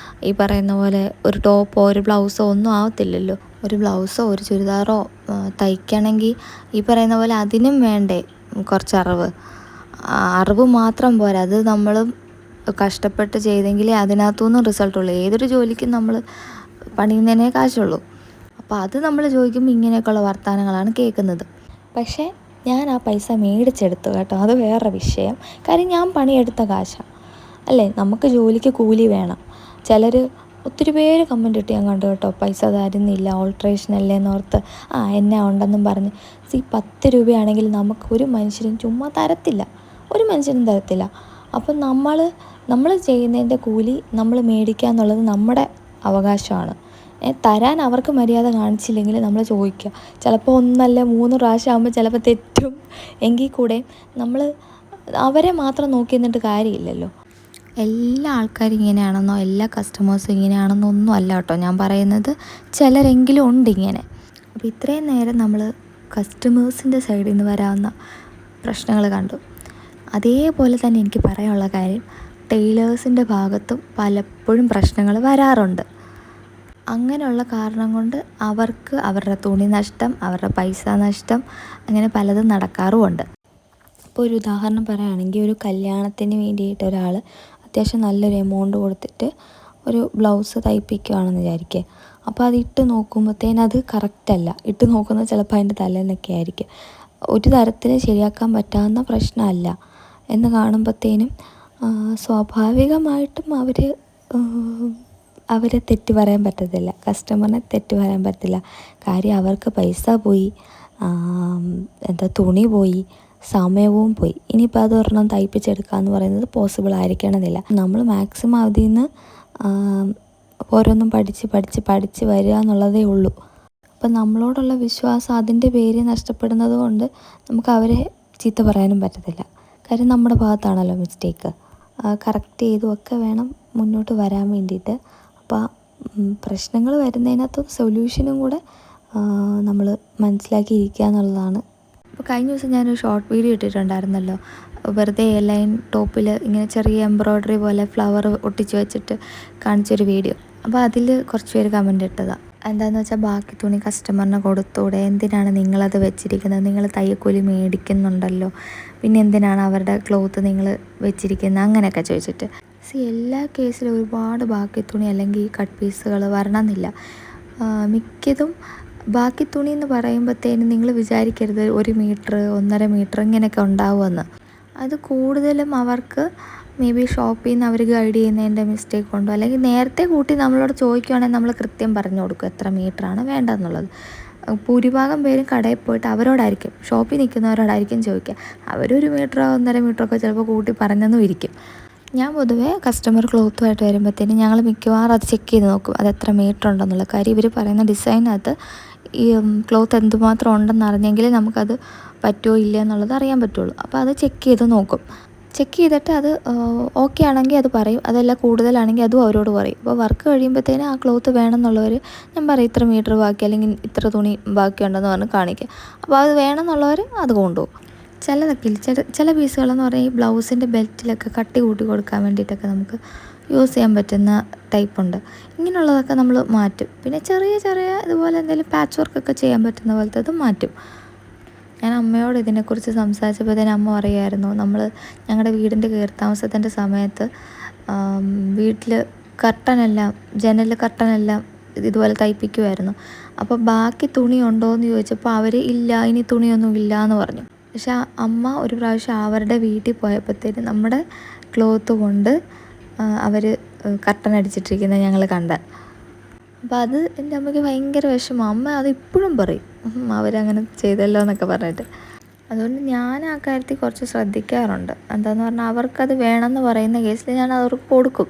ഈ പറയുന്ന പോലെ ഒരു ടോപ്പോ ഒരു ബ്ലൗസോ ഒന്നും ആവത്തില്ലല്ലോ. ഒരു ബ്ലൗസോ ഒരു ചുരിദാറോ തയ്ക്കണമെങ്കിൽ ഈ പറയുന്ന പോലെ അതിനും വേണ്ടേ കുറച്ച് അറിവ് മാത്രം പോരാ, അത് നമ്മൾ കഷ്ടപ്പെട്ട് ചെയ്തെങ്കിലേ അതിനകത്തുനിന്നും റിസൾട്ടുള്ളൂ. ഏതൊരു ജോലിക്കും നമ്മൾ പണിയുന്നതിനേ കാശുള്ളൂ. അപ്പോൾ അത് നമ്മൾ ചോദിക്കുമ്പോൾ ഇങ്ങനെയൊക്കെയുള്ള വർത്തമാനങ്ങളാണ് കേൾക്കുന്നത്. പക്ഷേ ഞാൻ ആ പൈസ മേടിച്ചെടുത്തു കേട്ടോ, അത് വേറെ വിഷയം. കാര്യം ഞാൻ പണിയെടുത്ത കാശാണ് അല്ലേ, നമുക്ക് ജോലിക്ക് കൂലി വേണം. ഒത്തിരി പേര് കമൻ്റ് ഇട്ട് ഞാൻ കണ്ടു കേട്ടോ, പൈസ തരുന്നില്ല ഓൾട്രേഷൻ അല്ലേന്നോർത്ത് എന്നെ ഉണ്ടെന്നും പറഞ്ഞ്. 10 രൂപയാണെങ്കിൽ നമുക്ക് ഒരു മനുഷ്യനും ചുമ്മാ തരത്തില്ല, ഒരു മനുഷ്യനും തരത്തില്ല. അപ്പം നമ്മൾ ചെയ്യുന്നതിൻ്റെ കൂലി നമ്മൾ മേടിക്കുക എന്നുള്ളത് നമ്മുടെ അവകാശമാണ്. തരാൻ അവർക്ക് മര്യാദ കാണിച്ചില്ലെങ്കിൽ നമ്മൾ ചോദിക്കുക. ചിലപ്പോൾ 1 അല്ല 3 പ്രാവശ്യം ആകുമ്പോൾ ചിലപ്പോൾ തെറ്റും. എങ്കിൽ കൂടെ നമ്മൾ അവരെ മാത്രം നോക്കി നിന്നിട്ട് കാര്യമില്ലല്ലോ. എല്ലാ ആൾക്കാരും ഇങ്ങനെയാണെന്നോ എല്ലാ കസ്റ്റമേഴ്സും ഇങ്ങനെയാണെന്നോ ഒന്നും അല്ല കേട്ടോ ഞാൻ പറയുന്നത്. ചിലരെങ്കിലും ഉണ്ട് ഇങ്ങനെ. അപ്പോൾ ഇത്രയും നേരം നമ്മൾ കസ്റ്റമേഴ്സിൻ്റെ സൈഡിൽ നിന്ന് വരാവുന്ന പ്രശ്നങ്ങൾ കണ്ടു. അതേപോലെ തന്നെ എനിക്ക് പറയാനുള്ള കാര്യം, ടൈലേഴ്സിൻ്റെ ഭാഗത്തും പലപ്പോഴും പ്രശ്നങ്ങൾ വരാറുണ്ട്. അങ്ങനെയുള്ള കാരണം കൊണ്ട് അവർക്ക് അവരുടെ തുണി നഷ്ടം, അവരുടെ പൈസ നഷ്ടം, അങ്ങനെ പലതും നടക്കാറുമുണ്ട്. ഇപ്പോൾ ഒരു ഉദാഹരണം പറയുകയാണെങ്കിൽ, ഒരു കല്യാണത്തിന് വേണ്ടിയിട്ട് ഒരാൾ അത്യാവശ്യം നല്ലൊരു എമൗണ്ട് കൊടുത്തിട്ട് ഒരു ബ്ലൗസ് തയ്പ്പിക്കുകയാണെന്ന് വിചാരിക്കുക. അപ്പോൾ അത് ഇട്ട് നോക്കുമ്പോഴത്തേനും അത് കറക്റ്റല്ല. ഇട്ട് നോക്കുന്നത് ചിലപ്പോൾ അതിൻ്റെ തലേന്നൊക്കെ ആയിരിക്കും. ഒരു തരത്തിൽ ശരിയാക്കാൻ പറ്റാവുന്ന പ്രശ്നമല്ല എന്ന് കാണുമ്പോഴത്തേനും സ്വാഭാവികമായിട്ടും അവരെ തെറ്റ് പറയാൻ പറ്റത്തില്ല, കസ്റ്റമറിനെ തെറ്റ് പറയാൻ പറ്റില്ല. കാര്യം അവർക്ക് പൈസ പോയി, തുണി പോയി, സമയവും പോയി. ഇനിയിപ്പോൾ അതൊരെണ്ണം തയ്പ്പിച്ചെടുക്കുക എന്ന് പറയുന്നത് പോസിബിൾ ആയിരിക്കണമെന്നില്ല. നമ്മൾ മാക്സിമം അതിൽ നിന്ന് ഓരോന്നും പഠിച്ച് വരിക എന്നുള്ളതേ ഉള്ളൂ. അപ്പം നമ്മളോടുള്ള വിശ്വാസം അതിൻ്റെ പേര് നഷ്ടപ്പെടുന്നത് കൊണ്ട് നമുക്ക് അവരെ ചീത്ത പറയാനും പറ്റത്തില്ല. കാര്യം നമ്മുടെ ഭാഗത്താണല്ലോ മിസ്റ്റേക്ക്. കറക്റ്റ് ചെയ്തുമൊക്കെ വേണം മുന്നോട്ട് വരാൻ വേണ്ടിയിട്ട്. അപ്പോൾ പ്രശ്നങ്ങൾ വരുന്നതിനകത്ത് സൊല്യൂഷനും കൂടെ നമ്മൾ മനസ്സിലാക്കിയിരിക്കുക എന്നുള്ളതാണ്. അപ്പോൾ കഴിഞ്ഞ ദിവസം ഞാനൊരു ഷോർട്ട് വീഡിയോ ഇട്ടിട്ടുണ്ടായിരുന്നല്ലോ, വെറുതെ ലൈൻ ടോപ്പിൽ ഇങ്ങനെ ചെറിയ എംബ്രോയ്ഡറി പോലെ ഫ്ലവർ ഒട്ടിച്ച് വെച്ചിട്ട് കാണിച്ചൊരു വീഡിയോ. അപ്പോൾ അതിൽ കുറച്ച് പേര് കമൻ്റ് ഇട്ടതാണ്. എന്താണെന്ന് വെച്ചാൽ, ബാക്കി തുണി കസ്റ്റമറിന് കൊടുത്തൂടെ, എന്തിനാണ് നിങ്ങളത് വെച്ചിരിക്കുന്നത്, നിങ്ങൾ തയ്യക്കൂലി മേടിക്കുന്നുണ്ടല്ലോ, പിന്നെ എന്തിനാണ് അവരുടെ ക്ലോത്ത് നിങ്ങൾ വെച്ചിരിക്കുന്നത്, അങ്ങനെയൊക്കെ ചോദിച്ചിട്ട്. എല്ലാ കേസിലും ഒരുപാട് ബാക്കി തുണി അല്ലെങ്കിൽ കട്ട് പീസുകൾ വരണമെന്നില്ല. മിക്കതും ബാക്കി തുണി എന്ന് പറയുമ്പോഴത്തേനും നിങ്ങൾ വിചാരിക്കരുത് 1 മീറ്റർ 1.5 മീറ്റർ ഇങ്ങനെയൊക്കെ ഉണ്ടാവുമെന്ന്. അത് കൂടുതലും അവർക്ക് മേ ബി ഷോപ്പിൽ നിന്ന് അവർ ഗൈഡ് ചെയ്യുന്നതിൻ്റെ മിസ്റ്റേക്ക് കൊണ്ടോ, അല്ലെങ്കിൽ നേരത്തെ കൂട്ടി നമ്മളോട് ചോദിക്കുകയാണെങ്കിൽ നമ്മൾ കൃത്യം പറഞ്ഞു കൊടുക്കും എത്ര മീറ്ററാണ് വേണ്ടതെന്നുള്ളത്. ഭൂരിഭാഗം പേരും കടയിൽ പോയിട്ട് അവരോടായിരിക്കും, ഷോപ്പിൽ നിൽക്കുന്നവരോടായിരിക്കും ചോദിക്കുക. അവരൊരു 1 മീറ്ററോ 1.5 മീറ്ററൊക്കെ ചിലപ്പോൾ കൂട്ടി പറഞ്ഞെന്നും ഇരിക്കും. ഞാൻ പൊതുവേ കസ്റ്റമർ ക്ലോത്തുമായിട്ട് വരുമ്പോഴത്തേനും ഞങ്ങൾ മിക്കവാറും അത് ചെക്ക് ചെയ്ത് നോക്കും, അത് എത്ര മീറ്റർ ഉണ്ടെന്നുള്ള കാര്യം. ഇവർ പറയുന്ന ഡിസൈനകത്ത് ഈ ക്ലോത്ത് എന്തുമാത്രം ഉണ്ടെന്ന് അറിഞ്ഞെങ്കിൽ നമുക്കത് പറ്റുമോ ഇല്ല എന്നുള്ളത് അറിയാൻ പറ്റുള്ളൂ. അപ്പോൾ അത് ചെക്ക് ചെയ്ത് നോക്കും. ചെക്ക് ചെയ്തിട്ട് അത് ഓക്കെ ആണെങ്കിൽ അത് പറയും, അതല്ല കൂടുതലാണെങ്കിൽ അതും അവരോട് പറയും. അപ്പോൾ വർക്ക് കഴിയുമ്പോഴത്തേനും ആ ക്ലോത്ത് വേണമെന്നുള്ളവർ ഞാൻ പറയും ഇത്ര മീറ്റർ ബാക്കി അല്ലെങ്കിൽ ഇത്ര തുണി ബാക്കിയുണ്ടെന്ന് പറഞ്ഞ് കാണിക്കുക. അപ്പോൾ അത് വേണമെന്നുള്ളവർ അത് കൊണ്ടുപോകും. ചില പീസുകളെന്ന് പറഞ്ഞാൽ ഈ ബ്ലൗസിൻ്റെ ബെൽറ്റിലൊക്കെ കട്ടി കൂട്ടി കൊടുക്കാൻ വേണ്ടിയിട്ടൊക്കെ നമുക്ക് യൂസ് ചെയ്യാൻ പറ്റുന്ന ടൈപ്പുണ്ട്. ഇങ്ങനെയുള്ളതൊക്കെ നമ്മൾ മാറ്റും. പിന്നെ ചെറിയ ഇതുപോലെ എന്തെങ്കിലും പാച്ച് വർക്കൊക്കെ ചെയ്യാൻ പറ്റുന്ന പോലത്തെ അത് മാറ്റും. ഞാൻ അമ്മയോട് ഇതിനെക്കുറിച്ച് സംസാരിച്ചപ്പോഴത്തേനും അമ്മ പറയുമായിരുന്നു, ഞങ്ങളുടെ വീടിൻ്റെ കയറിത്താമസത്തിൻ്റെ സമയത്ത് വീട്ടിൽ ജനൽ കർട്ടനെല്ലാം ഇതുപോലെ തയ്പ്പിക്കുമായിരുന്നു. അപ്പോൾ ബാക്കി തുണി ഉണ്ടോ എന്ന് ചോദിച്ചപ്പോൾ അവർ ഇല്ല, ഇനി തുണിയൊന്നും ഇല്ല എന്ന് പറഞ്ഞു. പക്ഷെ അമ്മ ഒരു പ്രാവശ്യം അവരുടെ വീട്ടിൽ പോയപ്പോഴത്തേനും നമ്മുടെ ക്ലോത്ത് കൊണ്ട് അവർ കർട്ടൻ അടിച്ചിട്ടിരിക്കുന്നത് ഞങ്ങൾ കണ്ട. അപ്പോൾ അത് എൻ്റെ അമ്മയ്ക്ക് ഭയങ്കര വിഷമം. അമ്മ അത് ഇപ്പോഴും പറയും, അവരങ്ങനെ ചെയ്തല്ലോ എന്നൊക്കെ പറഞ്ഞിട്ട്. അതുകൊണ്ട് ഞാൻ ആ കാര്യത്തിൽ കുറച്ച് ശ്രദ്ധിക്കാറുണ്ട്. എന്താണെന്ന് പറഞ്ഞാൽ അവർക്കത് വേണമെന്ന് പറയുന്ന കേസിൽ ഞാൻ അവർക്ക് കൊടുക്കും.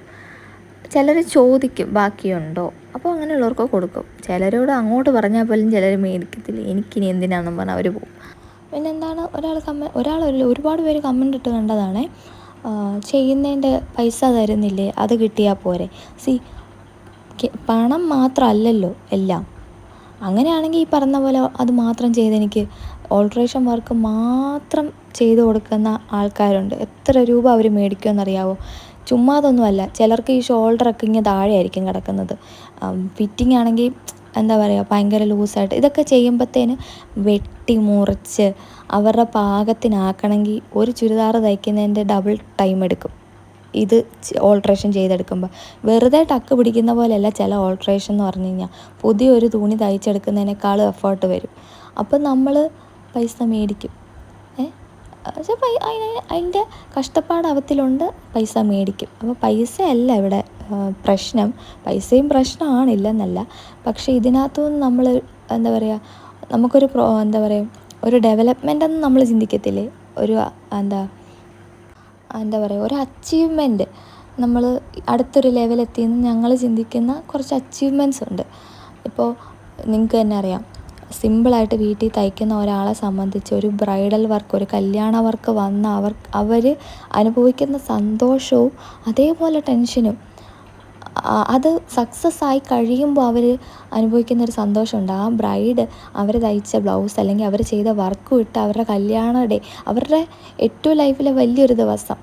ചിലർ ചോദിക്കും ബാക്കിയുണ്ടോ, അപ്പോൾ അങ്ങനെയുള്ളവർക്ക് കൊടുക്കും. ചിലരോട് അങ്ങോട്ട് പറഞ്ഞാൽ പോലും ചിലർ മേടിക്കത്തില്ല, എനിക്കിനി എന്തിനാണെന്ന് പറഞ്ഞാൽ അവർ പോകും. പിന്നെ എന്താണ് ഒരാളല്ല ഒരുപാട് പേര് കമൻ്റ് ഇട്ട് കണ്ടതാണ്, ചെയ്യുന്നതിൻ്റെ പൈസ തരുന്നില്ലേ അത് കിട്ടിയാൽ പോരെ. പണം മാത്രമല്ലല്ലോ എല്ലാം. അങ്ങനെയാണെങ്കിൽ ഈ പറഞ്ഞ പോലെ അത് മാത്രം ചെയ്തെനിക്ക് ഓൾട്രേഷൻ വർക്ക് മാത്രം ചെയ്ത് കൊടുക്കുന്ന ആൾക്കാരുണ്ട്. എത്ര രൂപ അവർ മേടിക്കുമെന്നറിയാവോ? ചുമ്മാതൊന്നുമല്ല. ചിലർക്ക് ഈ ഷോൾഡറൊക്കെ ഇങ്ങനെ താഴെ ആയിരിക്കും കിടക്കുന്നത്. ഫിറ്റിംഗ് ആണെങ്കിൽ എന്താ പറയുക, ഭയങ്കര ലൂസായിട്ട്. ഇതൊക്കെ ചെയ്യുമ്പോഴത്തേന് വെട്ടി മുറിച്ച് അവരുടെ പാകത്തിനാക്കണമെങ്കിൽ ഒരു ചുരിദാർ തയ്ക്കുന്നതിൻ്റെ ഡബിൾ ടൈം എടുക്കും ഇത് ഓൾട്രേഷൻ ചെയ്തെടുക്കുമ്പോൾ. വെറുതെ ടക്ക് പിടിക്കുന്ന പോലെയല്ല ചില ഓൾട്രേഷൻ എന്ന് പറഞ്ഞു കഴിഞ്ഞാൽ. പുതിയൊരു തുണി തയ്ച്ചെടുക്കുന്നതിനേക്കാളും എഫേർട്ട് വരും. അപ്പം നമ്മൾ പൈസ മേടിക്കും. പക്ഷേ അതിൻ്റെ കഷ്ടപ്പാട് അവത്തിലുണ്ട്, പൈസ മേടിക്കും. അപ്പോൾ പൈസയല്ല ഇവിടെ പ്രശ്നം. പൈസയും പ്രശ്നമാണില്ലെന്നല്ല. പക്ഷേ ഇതിനകത്തുനിന്ന് നമ്മൾ എന്താ പറയുക, നമുക്കൊരു എന്താ പറയുക, ഒരു ഡെവലപ്മെൻ്റ് എന്ന് നമ്മൾ ചിന്തിക്കത്തില്ലേ, ഒരു എന്താ പറയുക, ഒരു അച്ചീവ്മെൻറ്റ്. നമ്മൾ അടുത്തൊരു ലെവലെത്തിയെന്ന് ഞങ്ങൾ ചിന്തിക്കുന്ന കുറച്ച് അച്ചീവ്മെൻറ്റ്സ് ഉണ്ട്. ഇപ്പോൾ നിങ്ങൾക്ക് തന്നെ അറിയാം, സിമ്പിളായിട്ട് വീട്ടിൽ തയ്ക്കുന്ന ഒരാളെ സംബന്ധിച്ച് ഒരു ബ്രൈഡൽ വർക്ക്, ഒരു കല്യാണ വർക്ക് വന്ന അവർ അനുഭവിക്കുന്ന സന്തോഷവും അതേപോലെ ടെൻഷനും, അത് സക്സസ് ആയി കഴിയുമ്പോൾ അവർ അനുഭവിക്കുന്നൊരു സന്തോഷമുണ്ട്. ആ ബ്രൈഡ് അവർ തയ്ച്ച ബ്ലൗസ് അല്ലെങ്കിൽ അവർ ചെയ്ത വർക്ക് വിട്ട് അവരുടെ കല്യാണ ഡേ, അവരുടെ ഏറ്റവും ലൈഫിലെ വലിയൊരു ദിവസം,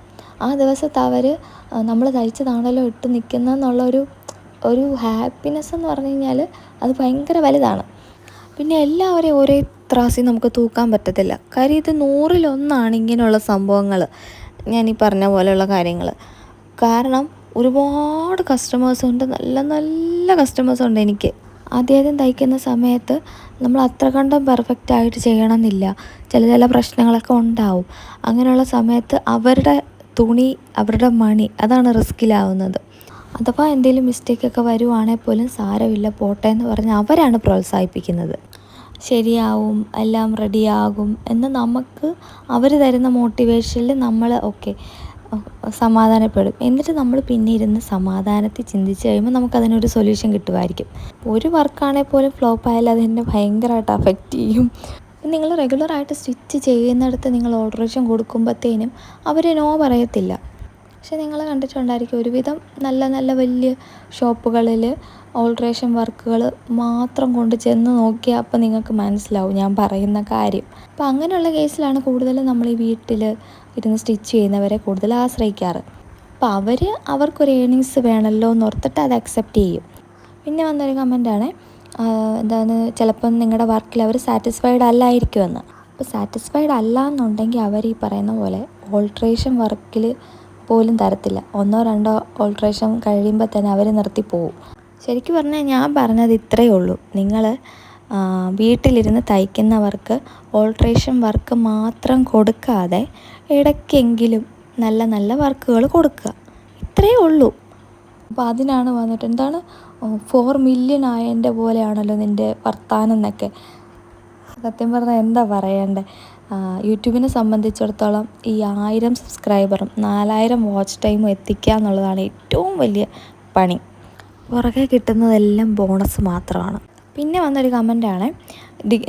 ആ ദിവസത്തെ അവർ നമ്മൾ തയ്ച്ചതാണല്ലോ ഇട്ട് നിൽക്കുന്നതെന്നുള്ളൊരു ഹാപ്പിനെസ് എന്ന് പറഞ്ഞു കഴിഞ്ഞാൽ അത് ഭയങ്കര വലുതാണ്. പിന്നെ എല്ലാവരെയും ഒരേ ത്രാസിൽ നമുക്ക് തൂക്കാൻ പറ്റത്തില്ല. കാര്യം ഇത് 100-1 ഇങ്ങനെയുള്ള സംഭവങ്ങൾ, ഞാനീ പറഞ്ഞ പോലെയുള്ള കാര്യങ്ങൾ. കാരണം ഒരുപാട് കസ്റ്റമേഴ്സുണ്ട്, നല്ല നല്ല കസ്റ്റമേഴ്സുണ്ട് എനിക്ക്. ആദ്യം തയ്ക്കുന്ന സമയത്ത് നമ്മൾ അത്ര കണ്ടും പെർഫെക്റ്റായിട്ട് ചെയ്യണമെന്നില്ല. ചില പ്രശ്നങ്ങളൊക്കെ ഉണ്ടാവും. അങ്ങനെയുള്ള സമയത്ത് അവരുടെ തുണി, അവരുടെ മണി, അതാണ് റിസ്കിലാവുന്നത്. അഥവാ എന്തെങ്കിലും മിസ്റ്റേക്കൊക്കെ വരുവാണെങ്കിൽ പോലും സാരമില്ല, പോട്ടെ എന്ന് പറഞ്ഞ് അവരാണ് പ്രോത്സാഹിപ്പിക്കുന്നത്. ശരിയാവും, എല്ലാം റെഡിയാകും എന്ന് നമുക്ക് അവർ തരുന്ന മോട്ടിവേഷനിൽ നമ്മൾ സമാധാനപ്പെടും. എന്നിട്ട് നമ്മൾ പിന്നെ ഇരുന്ന് സമാധാനത്തിൽ ചിന്തിച്ച് കഴിയുമ്പോൾ നമുക്കതിനൊരു സൊല്യൂഷൻ കിട്ടുമായിരിക്കും. ഒരു വർക്കാണെങ്കിൽ പോലും ഫ്ലോപ്പായാലും അതെന്നെ ഭയങ്കരമായിട്ട് അഫക്റ്റ് ചെയ്യും. നിങ്ങൾ റെഗുലറായിട്ട് സ്റ്റിച്ച് ചെയ്യുന്നിടത്ത് നിങ്ങൾ ഓൾട്രേഷൻ കൊടുക്കുമ്പോഴത്തേനും അവർ നോ പറയത്തില്ല. പക്ഷെ നിങ്ങൾ കണ്ടിട്ടുണ്ടായിരിക്കും, ഒരുവിധം നല്ല വലിയ ഷോപ്പുകളിൽ ഓൾട്രേഷൻ വർക്കുകൾ മാത്രം കൊണ്ട് ചെന്ന് നോക്കിയാൽ അപ്പം നിങ്ങൾക്ക് മനസ്സിലാവും ഞാൻ പറയുന്ന കാര്യം. അപ്പം അങ്ങനെയുള്ള കേസിലാണ് കൂടുതലും നമ്മൾ ഈ വീട്ടിൽ ഇരുന്ന് സ്റ്റിച്ച് ചെയ്യുന്നവരെ കൂടുതൽ ആശ്രയിക്കാറ്. അപ്പോൾ അവർക്കൊരു ഏണിങ്സ് വേണമല്ലോ എന്നോർത്തിട്ട് അത് അക്സെപ്റ്റ് ചെയ്യും. പിന്നെ വന്നൊരു കമൻറ്റാണ്, ചിലപ്പം നിങ്ങളുടെ വർക്കിൽ അവർ സാറ്റിസ്ഫൈഡ് അല്ലായിരിക്കുമെന്ന്. അപ്പോൾ സാറ്റിസ്ഫൈഡ് അല്ല എന്നുണ്ടെങ്കിൽ അവർ ഈ പറയുന്ന പോലെ ഓൾട്രേഷൻ വർക്കിൽ പോലും തരത്തില്ല. 1-2 ഓൾട്രേഷൻ കഴിയുമ്പോൾ തന്നെ അവർ നിർത്തിപ്പോവും. ശരിക്കും പറഞ്ഞാൽ ഞാൻ പറഞ്ഞത് ഇത്രയേ ഉള്ളൂ. നിങ്ങൾ വീട്ടിലിരുന്ന് തയ്ക്കുന്നവർക്ക് ഓൾട്രേഷൻ വർക്ക് മാത്രം കൊടുക്കാതെ ഇടയ്ക്കെങ്കിലും നല്ല വർക്കുകൾ കൊടുക്കുക, ഇത്രയേ ഉള്ളൂ. അപ്പോൾ അതിനാണ് വന്നിട്ട് 4 മില്യൺ ആയതിൻ്റെ പോലെയാണല്ലോ നിൻ്റെ വർത്താനം എന്നൊക്കെ. സത്യം പറഞ്ഞാൽ എന്താ പറയണ്ടേ, യൂട്യൂബിനെ സംബന്ധിച്ചിടത്തോളം ഈ 1000 സബ്സ്ക്രൈബറും 4000 വാച്ച് ടൈമും എത്തിക്കുക എന്നുള്ളതാണ് ഏറ്റവും വലിയ പണി. പുറകെ കിട്ടുന്നതെല്ലാം ബോണസ് മാത്രമാണ്. പിന്നെ വന്നൊരു കമൻറ്റാണ്,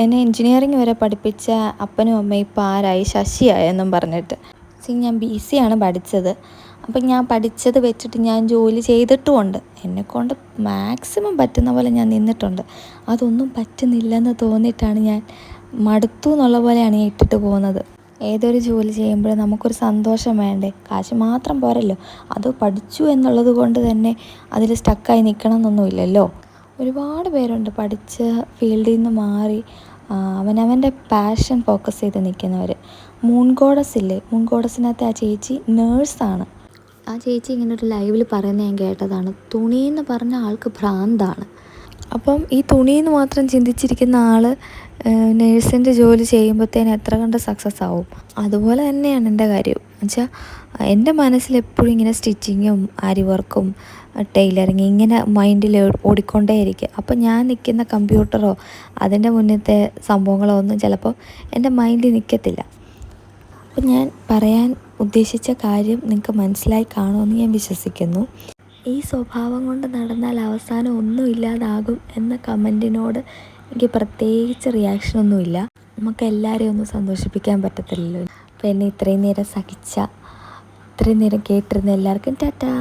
എന്നെ എൻജിനീയറിങ് വരെ പഠിപ്പിച്ച അപ്പനും അമ്മയും ഇപ്പോൾ ആരായി, ശശിയായെന്നും പറഞ്ഞിട്ട്. ഞാൻ BC ആണ് പഠിച്ചത്. അപ്പം ഞാൻ പഠിച്ചത് വെച്ചിട്ട് ഞാൻ ജോലി ചെയ്തിട്ടുമുണ്ട്. എന്നെക്കൊണ്ട് മാക്സിമം പറ്റുന്ന പോലെ ഞാൻ നിന്നിട്ടുണ്ട്. അതൊന്നും പറ്റുന്നില്ലെന്ന് തോന്നിയിട്ടാണ് ഞാൻ മടുത്തു എന്നുള്ള പോലെയാണ് ഞാൻ ഇട്ടിട്ട് പോകുന്നത്. ഏതൊരു ജോലി ചെയ്യുമ്പോഴും നമുക്കൊരു സന്തോഷം വേണ്ടേ, കാശ് മാത്രം പോരല്ലോ. അത് പഠിച്ചു എന്നുള്ളത് കൊണ്ട് തന്നെ അതിൽ സ്റ്റക്കായി നിൽക്കണം എന്നൊന്നുമില്ലല്ലോ. ഒരുപാട് പേരുണ്ട് പഠിച്ച ഫീൽഡിൽ നിന്ന് മാറി അവനവൻ്റെ പാഷൻ ഫോക്കസ് ചെയ്ത് നിൽക്കുന്നവർ. മൂൺ ഗോഡസിനകത്ത് ആ ചേച്ചി നേഴ്സാണ്. ആ ചേച്ചി ഇങ്ങനെ ഒരു ലൈവിൽ പറയുന്നത് ഞാൻ കേട്ടതാണ്. തുണിയെന്ന് പറഞ്ഞ ആൾക്ക് ഭ്രാന്താണ്. അപ്പം ഈ തുണിയെന്ന് മാത്രം ചിന്തിച്ചിരിക്കുന്ന ആൾ നേഴ്സിൻ്റെ ജോലി ചെയ്യുമ്പോഴത്തേന് എത്ര കണ്ട് സക്സസ് ആവും. അതുപോലെ തന്നെയാണ് എൻ്റെ കാര്യം. എന്നുവെച്ചാൽ എൻ്റെ മനസ്സിലെപ്പോഴും ഇങ്ങനെ സ്റ്റിച്ചിങ്ങും ആരി വർക്കും ടൈലറിങ് ഇങ്ങനെ മൈൻഡിൽ ഓടിക്കൊണ്ടേയിരിക്കും. അപ്പം ഞാൻ നിൽക്കുന്ന കമ്പ്യൂട്ടറോ അതിൻ്റെ മുന്നത്തെ സംഭവങ്ങളോ ഒന്നും ചിലപ്പോൾ എൻ്റെ മൈൻഡിൽ നിൽക്കത്തില്ല. അപ്പം ഞാൻ പറയാൻ ഉദ്ദേശിച്ച കാര്യം നിങ്ങൾക്ക് മനസ്സിലായി കാണുമെന്ന് ഞാൻ വിശ്വസിക്കുന്നു. ഈ സ്വഭാവം കൊണ്ട് നടന്നാൽ അവസാനം ഒന്നും ഇല്ലാതാകും എന്ന കമൻറ്റിനോട് എനിക്ക് പ്രത്യേകിച്ച് റിയാക്ഷനൊന്നുമില്ല. നമുക്ക് എല്ലാവരെയും ഒന്നും സന്തോഷിപ്പിക്കാൻ പറ്റത്തില്ലല്ലോ. അപ്പോൾ എന്നെ ഇത്രയും നേരം കേട്ടിരുന്ന എല്ലാവർക്കും ടാറ്റാ.